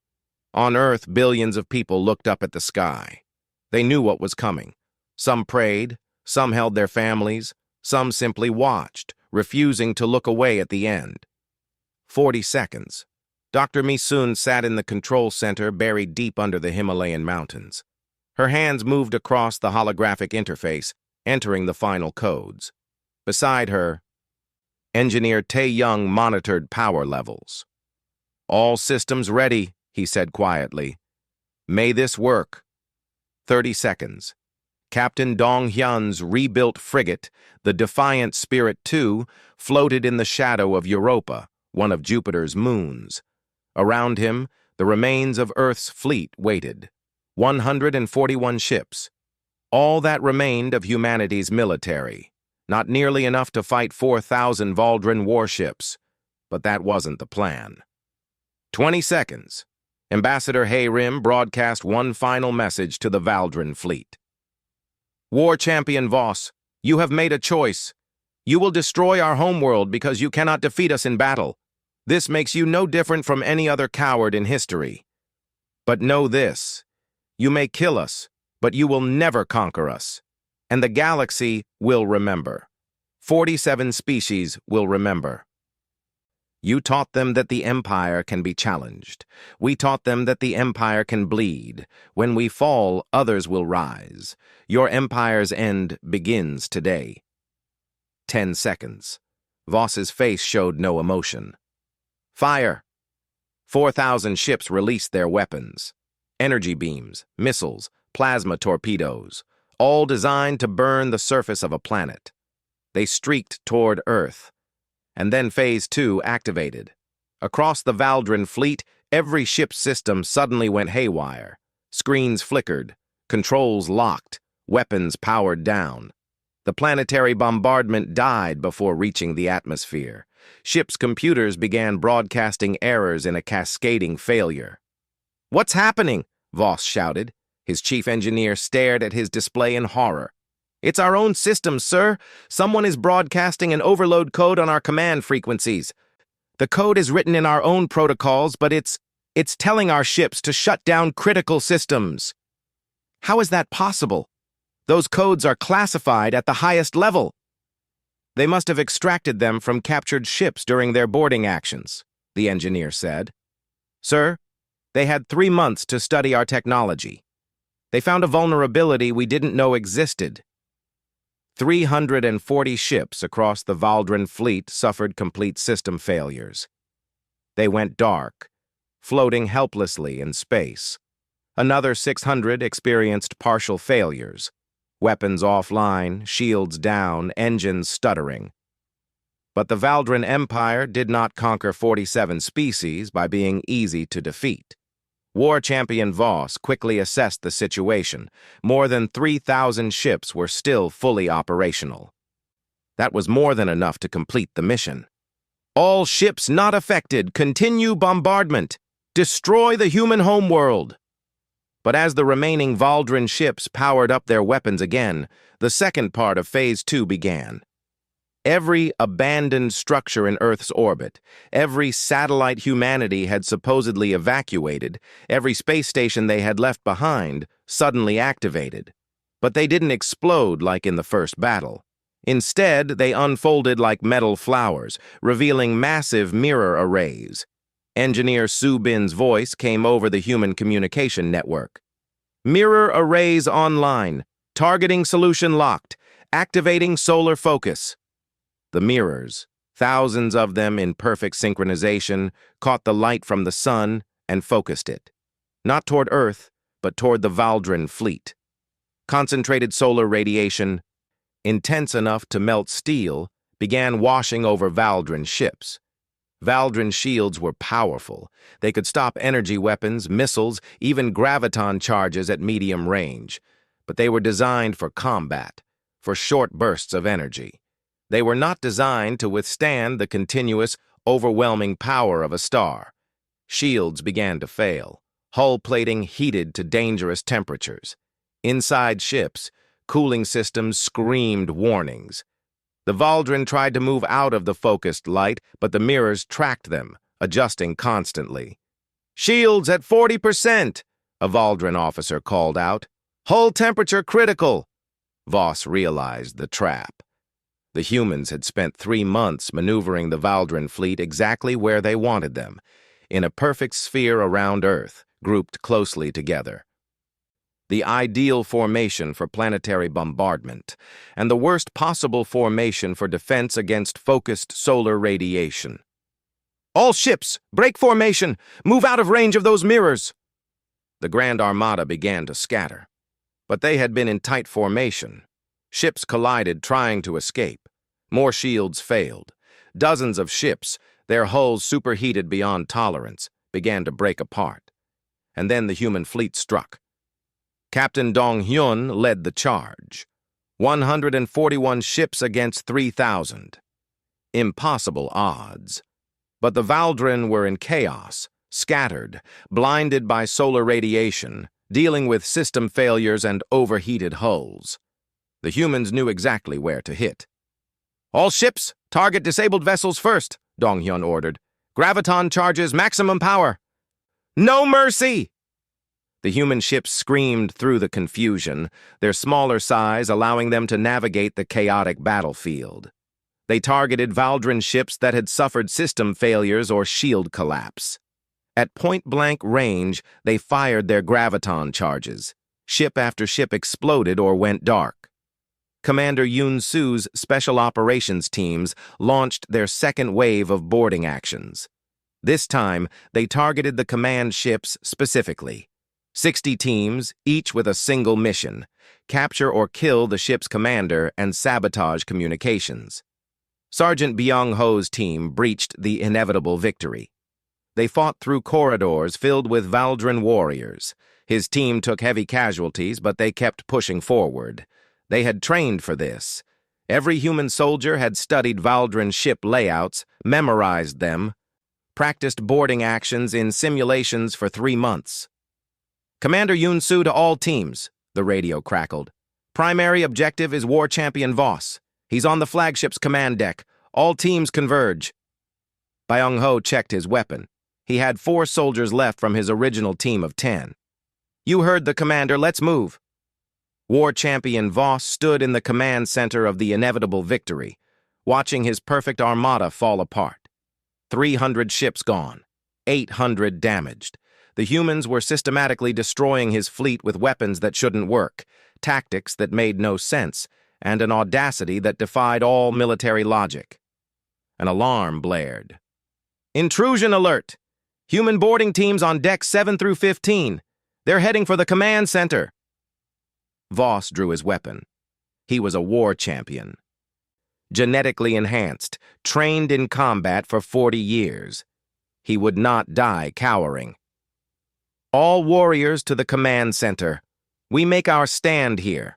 On Earth, billions of people looked up at the sky. They knew what was coming. Some prayed, some held their families, some simply watched, refusing to look away at the end. 40 seconds. Dr. Misun sat in the control center buried deep under the Himalayan mountains. Her hands moved across the holographic interface, entering the final codes. Beside her, Engineer Tae Young monitored power levels. "All systems ready," he said quietly. "May this work." 30 seconds. Captain Dong Hyun's rebuilt frigate, the Defiant Spirit II, floated in the shadow of Europa, one of Jupiter's moons. Around him, the remains of Earth's fleet waited. 141 ships. All that remained of humanity's military. Not nearly enough to fight 4,000 Valdren warships. But that wasn't the plan. 20 seconds. Ambassador Hayrim broadcast one final message to the Valdren fleet. "War Champion Voss, you have made a choice. You will destroy our homeworld because you cannot defeat us in battle. This makes you no different from any other coward in history. But know this, you may kill us, but you will never conquer us. And the galaxy will remember. 47 species will remember. You taught them that the Empire can be challenged. We taught them that the Empire can bleed. When we fall, others will rise. Your Empire's end begins today." 10 seconds. Voss's face showed no emotion. "Fire!" 4,000 ships released their weapons. Energy beams, missiles, plasma torpedoes, all designed to burn the surface of a planet. They streaked toward Earth. And then Phase 2 activated. Across the Valdren fleet, every ship's system suddenly went haywire. Screens flickered, controls locked, weapons powered down. The planetary bombardment died before reaching the atmosphere. Ships' computers began broadcasting errors in a cascading failure. "What's happening?" Voss shouted. His chief engineer stared at his display in horror. "It's our own system, sir. Someone is broadcasting an overload code on our command frequencies. The code is written in our own protocols, but it's telling our ships to shut down critical systems." "How is that possible? Those codes are classified at the highest level." "They must have extracted them from captured ships during their boarding actions," the engineer said. "Sir, they had 3 months to study our technology. They found a vulnerability we didn't know existed." 340 ships across the Valdren fleet suffered complete system failures. They went dark, floating helplessly in space. Another 600 experienced partial failures. Weapons offline, shields down, engines stuttering. But the Valdren Empire did not conquer 47 species by being easy to defeat. War Champion Voss quickly assessed the situation. More than 3,000 ships were still fully operational. That was more than enough to complete the mission. "All ships not affected, continue bombardment. Destroy the human homeworld." But as the remaining Valdrin ships powered up their weapons again, the second part of Phase 2 began. Every abandoned structure in Earth's orbit, every satellite humanity had supposedly evacuated, every space station they had left behind, suddenly activated. But they didn't explode like in the first battle. Instead, they unfolded like metal flowers, revealing massive mirror arrays. Engineer Su Bin's voice came over the human communication network. Mirror arrays online. Targeting solution locked. Activating solar focus. The mirrors, thousands of them in perfect synchronization, caught the light from the sun and focused it. Not toward Earth, but toward the Valdrin fleet. Concentrated solar radiation, intense enough to melt steel, began washing over Valdrin ships. Valdrin shields were powerful. They could stop energy weapons, missiles, even graviton charges at medium range. But they were designed for combat, for short bursts of energy. They were not designed to withstand the continuous, overwhelming power of a star. Shields began to fail, hull plating heated to dangerous temperatures. Inside ships, cooling systems screamed warnings. The Valdrin tried to move out of the focused light, but the mirrors tracked them, adjusting constantly. "Shields at 40%, a Valdrin officer called out. "Hull temperature critical." Voss realized the trap. The humans had spent 3 months maneuvering the Valdrin fleet exactly where they wanted them, in a perfect sphere around Earth, grouped closely together. The ideal formation for planetary bombardment, and the worst possible formation for defense against focused solar radiation. "All ships, break formation! Move out of range of those mirrors!" The Grand Armada began to scatter. But they had been in tight formation. Ships collided trying to escape. More shields failed. Dozens of ships, their hulls superheated beyond tolerance, began to break apart. And then the human fleet struck. Captain Dong Hyun led the charge. 141 ships against 3,000. Impossible odds. But the Valdrin were in chaos, scattered, blinded by solar radiation, dealing with system failures and overheated hulls. The humans knew exactly where to hit. "All ships, target disabled vessels first," Dong Hyun ordered. "Graviton charges maximum power." "No mercy!" The human ships screamed through the confusion, their smaller size allowing them to navigate the chaotic battlefield. They targeted Valdrin ships that had suffered system failures or shield collapse. At point-blank range, they fired their graviton charges. Ship after ship exploded or went dark. Commander Yoon Su's Special Operations teams launched their second wave of boarding actions. This time, they targeted the command ships specifically. 60 teams, each with a single mission: capture or kill the ship's commander and sabotage communications. Sergeant Byung-ho's team breached the inevitable victory. They fought through corridors filled with Valdrin warriors. His team took heavy casualties, but they kept pushing forward. They had trained for this. Every human soldier had studied Valdrin ship layouts, memorized them, practiced boarding actions in simulations for 3 months. "Commander Yoon Su to all teams," the radio crackled. "Primary objective is War Champion Voss. He's on the flagship's command deck. All teams converge." Byung-ho checked his weapon. He had 4 soldiers left from his original team of 10. "You heard the commander, let's move." War Champion Voss stood in the command center of the inevitable victory, watching his perfect armada fall apart. 300 ships gone, 800 damaged. The humans were systematically destroying his fleet with weapons that shouldn't work, tactics that made no sense, and an audacity that defied all military logic. An alarm blared. "Intrusion alert! Human boarding teams on decks 7 through 15. They're heading for the command center." Voss drew his weapon. He was a war champion. Genetically enhanced, trained in combat for 40 years. He would not die cowering. "All warriors to the command center. We make our stand here."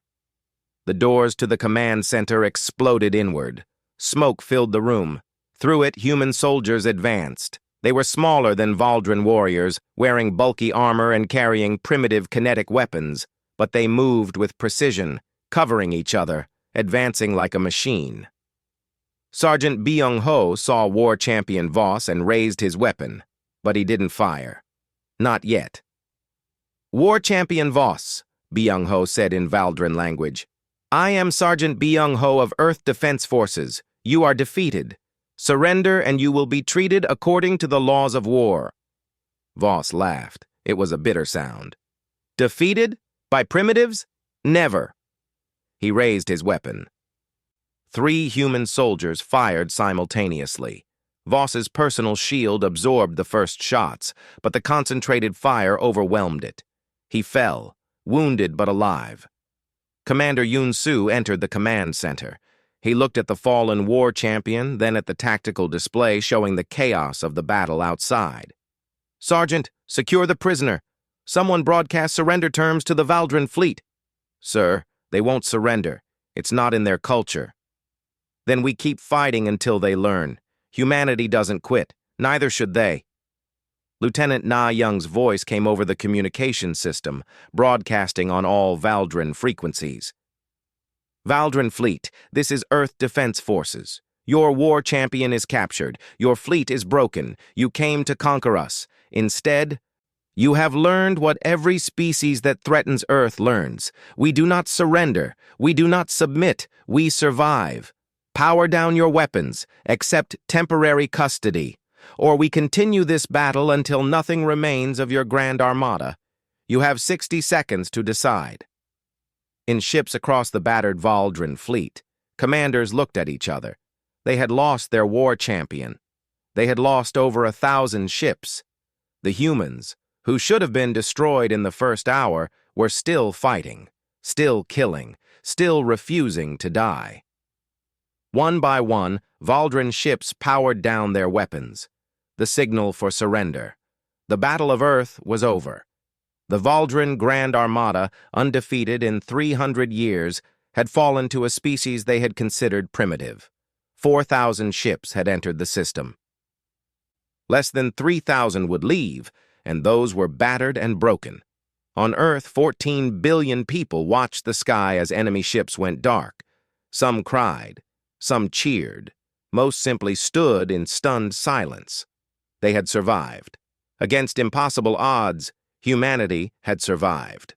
The doors to the command center exploded inward. Smoke filled the room. Through it, human soldiers advanced. They were smaller than Valdren warriors, wearing bulky armor and carrying primitive kinetic weapons, but they moved with precision, covering each other, advancing like a machine. Sergeant Byung-ho saw war champion Voss and raised his weapon, but he didn't fire. Not yet. "War champion Voss," Byung-ho said in Valdren language. "I am Sergeant Byung-ho of Earth Defense Forces. You are defeated. Surrender and you will be treated according to the laws of war." Voss laughed. It was a bitter sound. "Defeated? By primitives? Never." He raised his weapon. 3 human soldiers fired simultaneously. Voss's personal shield absorbed the first shots, but the concentrated fire overwhelmed it. He fell, wounded but alive. Commander Yun-Su entered the command center. He looked at the fallen war champion, then at the tactical display showing the chaos of the battle outside. "Sergeant, secure the prisoner. Someone broadcast surrender terms to the Valdren fleet." "Sir, they won't surrender. It's not in their culture." "Then we keep fighting until they learn. Humanity doesn't quit. Neither should they." Lieutenant Na Young's voice came over the communication system, broadcasting on all Valdren frequencies. "Valdren Fleet, this is Earth Defense Forces. Your war champion is captured. Your fleet is broken. You came to conquer us. Instead, you have learned what every species that threatens Earth learns. We do not surrender. We do not submit. We survive. Power down your weapons. Accept temporary custody. Or we continue this battle until nothing remains of your Grand Armada. You have 60 seconds to decide." In ships across the battered Valdren fleet, commanders looked at each other. They had lost their war champion. They had lost over 1,000 ships. The humans, who should have been destroyed in the first hour, were still fighting, still killing, still refusing to die. One by one, Valdren ships powered down their weapons. The signal for surrender. The Battle of Earth was over. The Valdren Grand Armada, undefeated in 300 years, had fallen to a species they had considered primitive. 4,000 ships had entered the system. Less than 3,000 would leave, and those were battered and broken. On Earth, 14 billion people watched the sky as enemy ships went dark. Some cried. Some cheered. Most simply stood in stunned silence. They had survived. Against impossible odds, humanity had survived.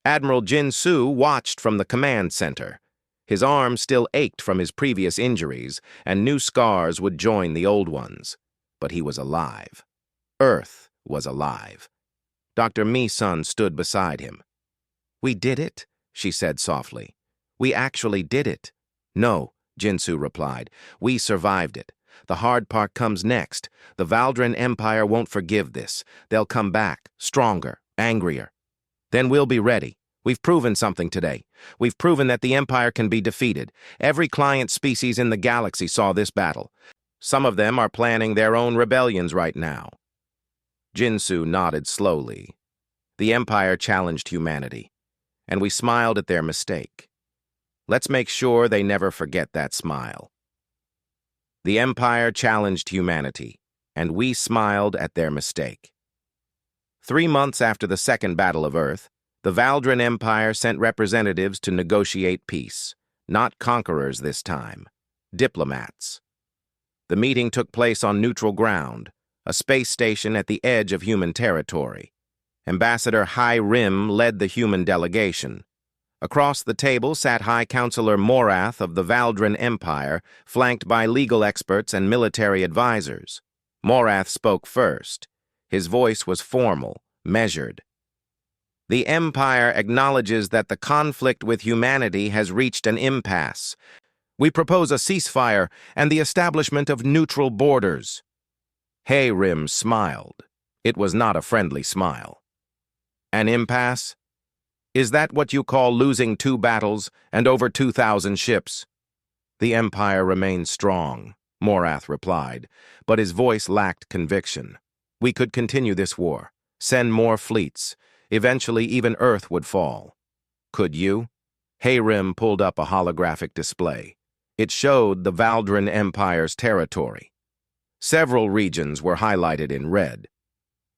Admiral Jin-Soo watched from the command center. His arm still ached from his previous injuries, and new scars would join the old ones. But he was alive. Earth was alive. Dr. Mi-sun stood beside him. "We did it," she said softly. "We actually did it." "No," Jin-Soo replied. "We survived it. The hard part comes next. The Valdren Empire won't forgive this. They'll come back, stronger, angrier. Then we'll be ready. We've proven something today. We've proven that the Empire can be defeated. Every client species in the galaxy saw this battle. Some of them are planning their own rebellions right now." Jin-Soo nodded slowly. The Empire challenged humanity, and we smiled at their mistake. Let's make sure they never forget that smile. The Empire challenged humanity, and we smiled at their mistake. 3 months after the Second Battle of Earth, the Valdren Empire sent representatives to negotiate peace. Not conquerors this time. Diplomats. The meeting took place on neutral ground, a space station at the edge of human territory. Ambassador Hai Rim led the human delegation. Across the table sat High Counselor Morath of the Valdren Empire, flanked by legal experts and military advisors. Morath spoke first. His voice was formal, measured. "The Empire acknowledges that the conflict with humanity has reached an impasse. We propose a ceasefire and the establishment of neutral borders." Hai Rim smiled. It was not a friendly smile. "An impasse? Is that what you call losing 2 battles and over 2,000 ships?" "The Empire remains strong," Morath replied, but his voice lacked conviction. "We could continue this war, send more fleets. Eventually, even Earth would fall." "Could you?" Hai Rim pulled up a holographic display. It showed the Valdren Empire's territory. Several regions were highlighted in red.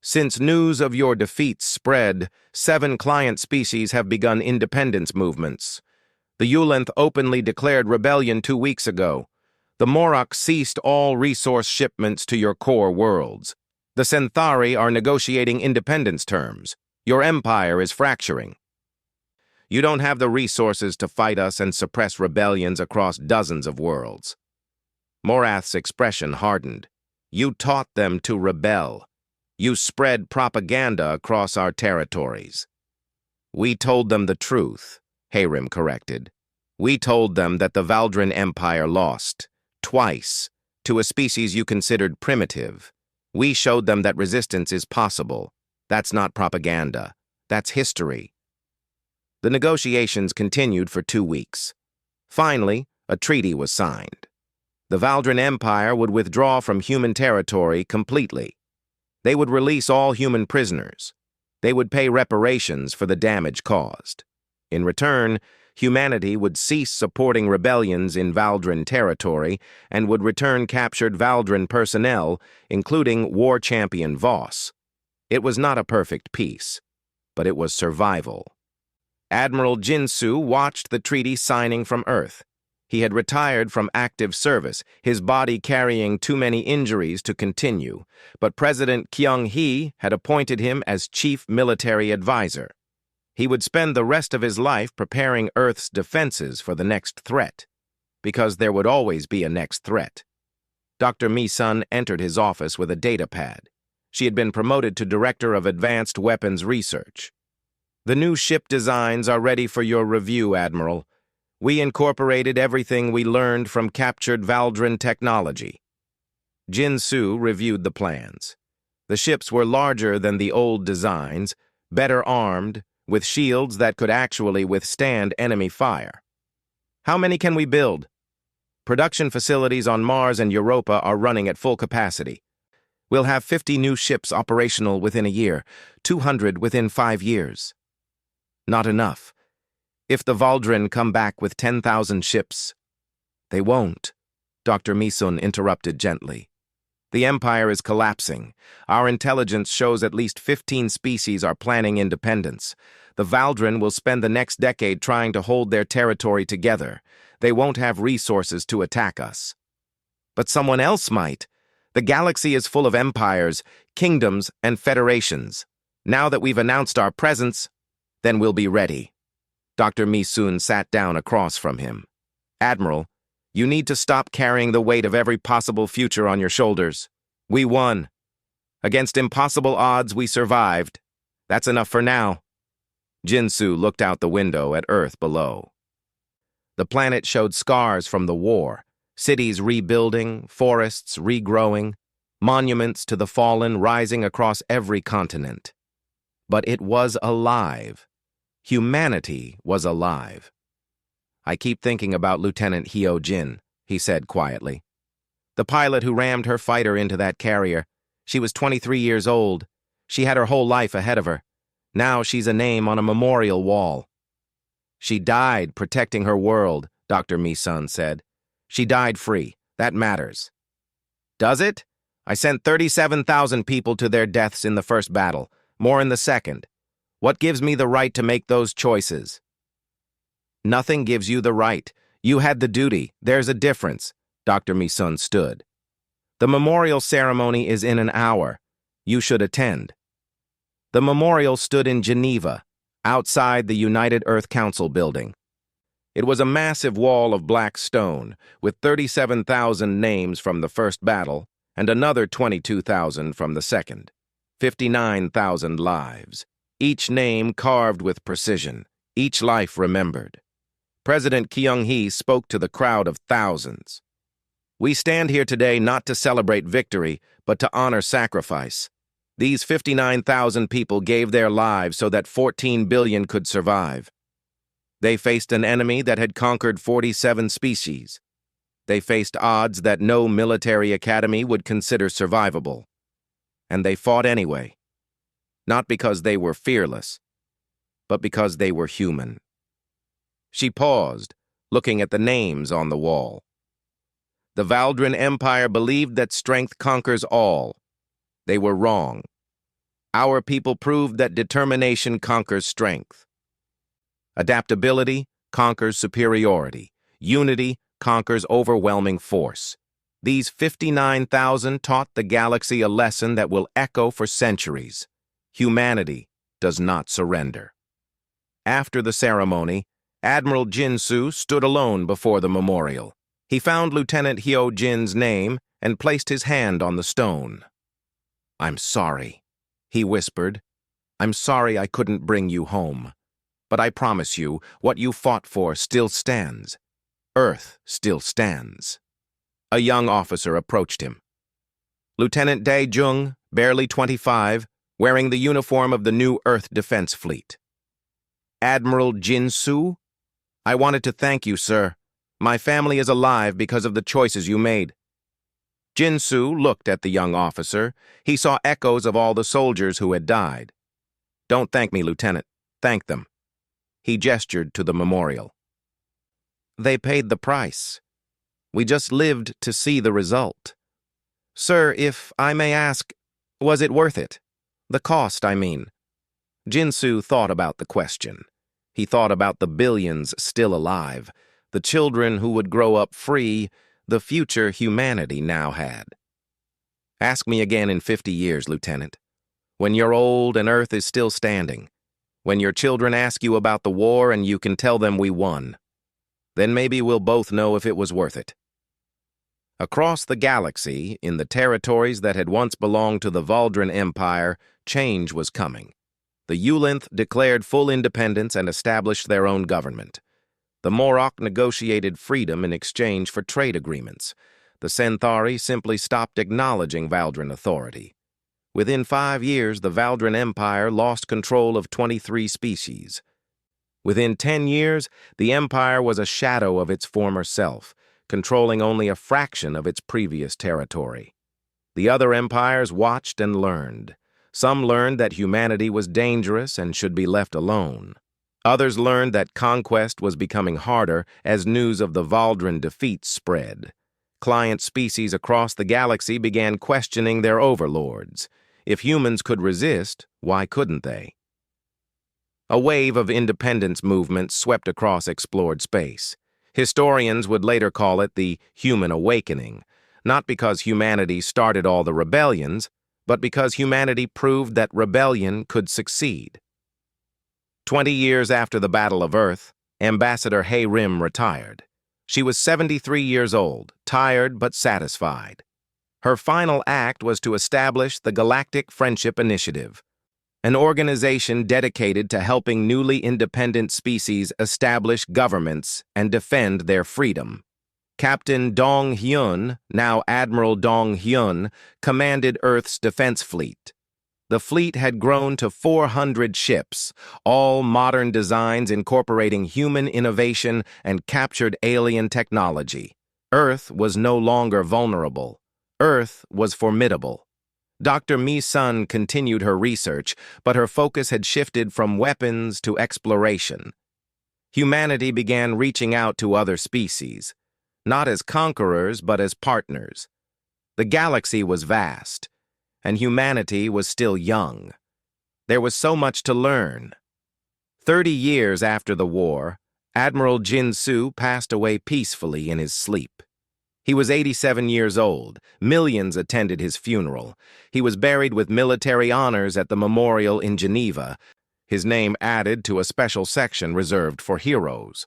Since news of your defeats spread, 7 client species have begun independence movements. The Ulenth openly declared rebellion 2 weeks ago. The Morok ceased all resource shipments to your core worlds. The Centauri are negotiating independence terms. Your empire is fracturing. You don't have the resources to fight us and suppress rebellions across dozens of worlds. Morath's expression hardened. You taught them to rebel. You spread propaganda across our territories. We told them the truth, Hayrim corrected. We told them that the Valdrin Empire lost, twice, to a species you considered primitive. We showed them that resistance is possible. That's not propaganda. That's history. The negotiations continued for 2 weeks. Finally, a treaty was signed. The Valdrin Empire would withdraw from human territory completely. They would release all human prisoners. They would pay reparations for the damage caused. In return, humanity would cease supporting rebellions in Valdrin territory and would return captured Valdrin personnel, including war champion Voss. It was not a perfect peace, but it was survival. Admiral Jinsu watched the treaty signing from Earth. He had retired from active service, his body carrying too many injuries to continue, but President Kyung-hee had appointed him as chief military advisor. He would spend the rest of his life preparing Earth's defenses for the next threat, because there would always be a next threat. Dr. Mi-sun entered his office with a data pad. She had been promoted to Director of Advanced Weapons Research. The new ship designs are ready for your review, Admiral. We incorporated everything we learned from captured Valdrin technology. Jinsu reviewed the plans. The ships were larger than the old designs, better armed, with shields that could actually withstand enemy fire. How many can we build? Production facilities on Mars and Europa are running at full capacity. We'll have 50 new ships operational within a year, 200 within 5 years. Not enough. If the Valdrin come back with 10,000 ships, they won't, Dr. Mi-sun interrupted gently. The Empire is collapsing. Our intelligence shows at least 15 species are planning independence. The Valdrin will spend the next decade trying to hold their territory together. They won't have resources to attack us. But someone else might. The galaxy is full of empires, kingdoms, and federations. Now that we've announced our presence, then we'll be ready. Dr. Mi-sun sat down across from him. Admiral, you need to stop carrying the weight of every possible future on your shoulders. We won. Against impossible odds, we survived. That's enough for now. Jinsu looked out the window at Earth below. The planet showed scars from the war, cities rebuilding, forests regrowing, monuments to the fallen rising across every continent. But it was alive. Humanity was alive. I keep thinking about Lieutenant Hyo Jin, he said quietly. The pilot who rammed her fighter into that carrier. She was 23 years old. She had her whole life ahead of her. Now she's a name on a memorial wall. She died protecting her world, Dr. Mi-sun said. She died free. That matters. Does it? I sent 37,000 people to their deaths in the first battle, more in the second. What gives me the right to make those choices? Nothing gives you the right. You had the duty. There's a difference. Dr. Mi-sun stood. The memorial ceremony is in an hour. You should attend. The memorial stood in Geneva, outside the United Earth Council building. It was a massive wall of black stone, with 37,000 names from the first battle and another 22,000 from the second. 59,000 lives. Each name carved with precision, each life remembered. President Kyung-hee spoke to the crowd of thousands. We stand here today not to celebrate victory, but to honor sacrifice. These 59,000 people gave their lives so that 14 billion could survive. They faced an enemy that had conquered 47 species. They faced odds that no military academy would consider survivable. And they fought anyway. Not because they were fearless, but because they were human. She paused, looking at the names on the wall. The Valdrin Empire believed that strength conquers all. They were wrong. Our people proved that determination conquers strength. Adaptability conquers superiority. Unity conquers overwhelming force. These 59,000 taught the galaxy a lesson that will echo for centuries. Humanity does not surrender. After the ceremony, Admiral Jinsu stood alone before the memorial. He found Lieutenant Hyo Jin's name and placed his hand on the stone. "I'm sorry," he whispered. "I'm sorry I couldn't bring you home. But I promise you, what you fought for still stands. Earth still stands." A young officer approached him. Lieutenant Dae Jung, barely 25, wearing the uniform of the new Earth Defense Fleet. "Admiral Jinsu? I wanted to thank you, sir. My family is alive because of the choices you made." Jinsu looked at the young officer. He saw echoes of all the soldiers who had died. "Don't thank me, Lieutenant. Thank them." He gestured to the memorial. "They paid the price. We just lived to see the result. Sir, if I may ask, was it worth it? The cost, I mean." Jinsu thought about the question. He thought about the billions still alive, the children who would grow up free, the future humanity now had. "Ask me again in 50 years, Lieutenant. When you're old and Earth is still standing. When your children ask you about the war and you can tell them we won. Then maybe we'll both know if it was worth it." Across the galaxy, in the territories that had once belonged to the Valdrin Empire, change was coming. The Ulinth declared full independence and established their own government. The Morok negotiated freedom in exchange for trade agreements. The Centauri simply stopped acknowledging Valdrin authority. Within 5 years, the Valdrin Empire lost control of 23 species. Within 10 years, the Empire was a shadow of its former self, controlling only a fraction of its previous territory. The other empires watched and learned. Some learned that humanity was dangerous and should be left alone. Others learned that conquest was becoming harder as news of the Valdrin defeat spread. Client species across the galaxy began questioning their overlords. If humans could resist, why couldn't they? A wave of independence movements swept across explored space. Historians would later call it the Human Awakening, not because humanity started all the rebellions, but because humanity proved that rebellion could succeed. 20 years after the Battle of Earth, Ambassador Hayrim retired. She was 73 years old, tired but satisfied. Her final act was to establish the Galactic Friendship Initiative, an organization dedicated to helping newly independent species establish governments and defend their freedom. Captain Dong Hyun, now Admiral Dong Hyun, commanded Earth's defense fleet. The fleet had grown to 400 ships, all modern designs incorporating human innovation and captured alien technology. Earth was no longer vulnerable. Earth was formidable. Dr. Mi-sun continued her research, but her focus had shifted from weapons to exploration. Humanity began reaching out to other species, not as conquerors but as partners. The galaxy was vast, and humanity was still young. There was so much to learn. 30 years after the war, Admiral Jinsu passed away peacefully in his sleep. He was 87 years old. Millions attended his funeral. He was buried with military honors at the memorial in Geneva, his name added to a special section reserved for heroes.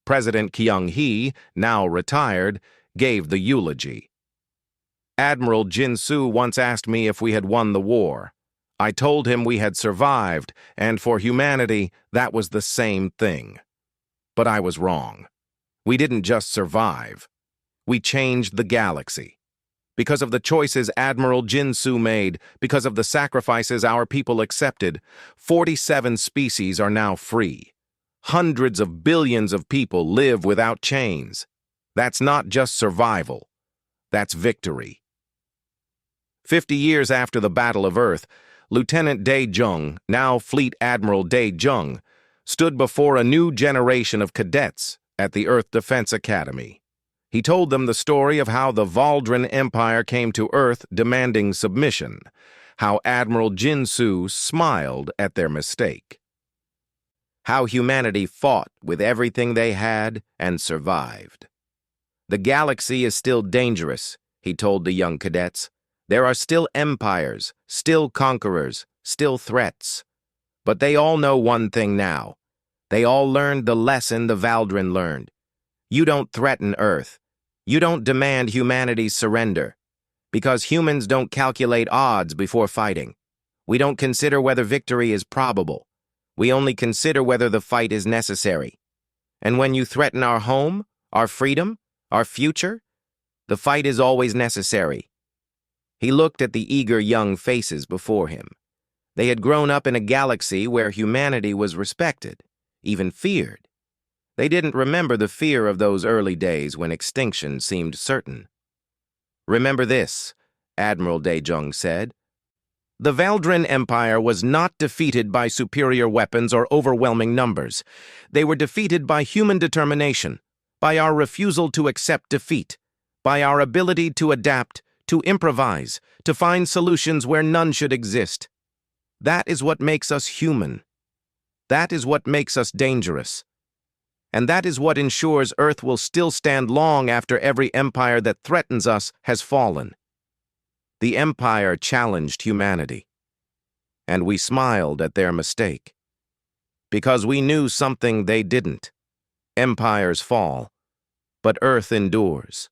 President Kyung-hee, now retired, gave the eulogy. "Admiral Jinsu once asked me if we had won the war. I told him we had survived, and for humanity, that was the same thing. But I was wrong. We didn't just survive. We changed the galaxy. Because of the choices Admiral Jinsu made, because of the sacrifices our people accepted, 47 species are now free. Hundreds of billions of people live without chains. That's not just survival. That's victory." 50 years after the Battle of Earth, Lieutenant Dae Jung, now Fleet Admiral Dae Jung, stood before a new generation of cadets at the Earth Defense Academy. He told them the story of how the Valdrin Empire came to Earth demanding submission, how Admiral Jinsu smiled at their mistake, how humanity fought with everything they had and survived. The galaxy is still dangerous, he told the young cadets. There are still empires, still conquerors, still threats. But they all know one thing now. They all learned the lesson the Valdrin learned. You don't threaten Earth. You don't demand humanity's surrender. Because humans don't calculate odds before fighting. We don't consider whether victory is probable. We only consider whether the fight is necessary. And when you threaten our home, our freedom, our future, the fight is always necessary. He looked at the eager young faces before him. They had grown up in a galaxy where humanity was respected, even feared. They didn't remember the fear of those early days when extinction seemed certain. Remember this, Admiral Dejong said. The Valdrin Empire was not defeated by superior weapons or overwhelming numbers. They were defeated by human determination, by our refusal to accept defeat, by our ability to adapt, to improvise, to find solutions where none should exist. That is what makes us human. That is what makes us dangerous. And that is what ensures Earth will still stand long after every empire that threatens us has fallen. The Empire challenged humanity, and we smiled at their mistake. Because we knew something they didn't. Empires fall, but Earth endures.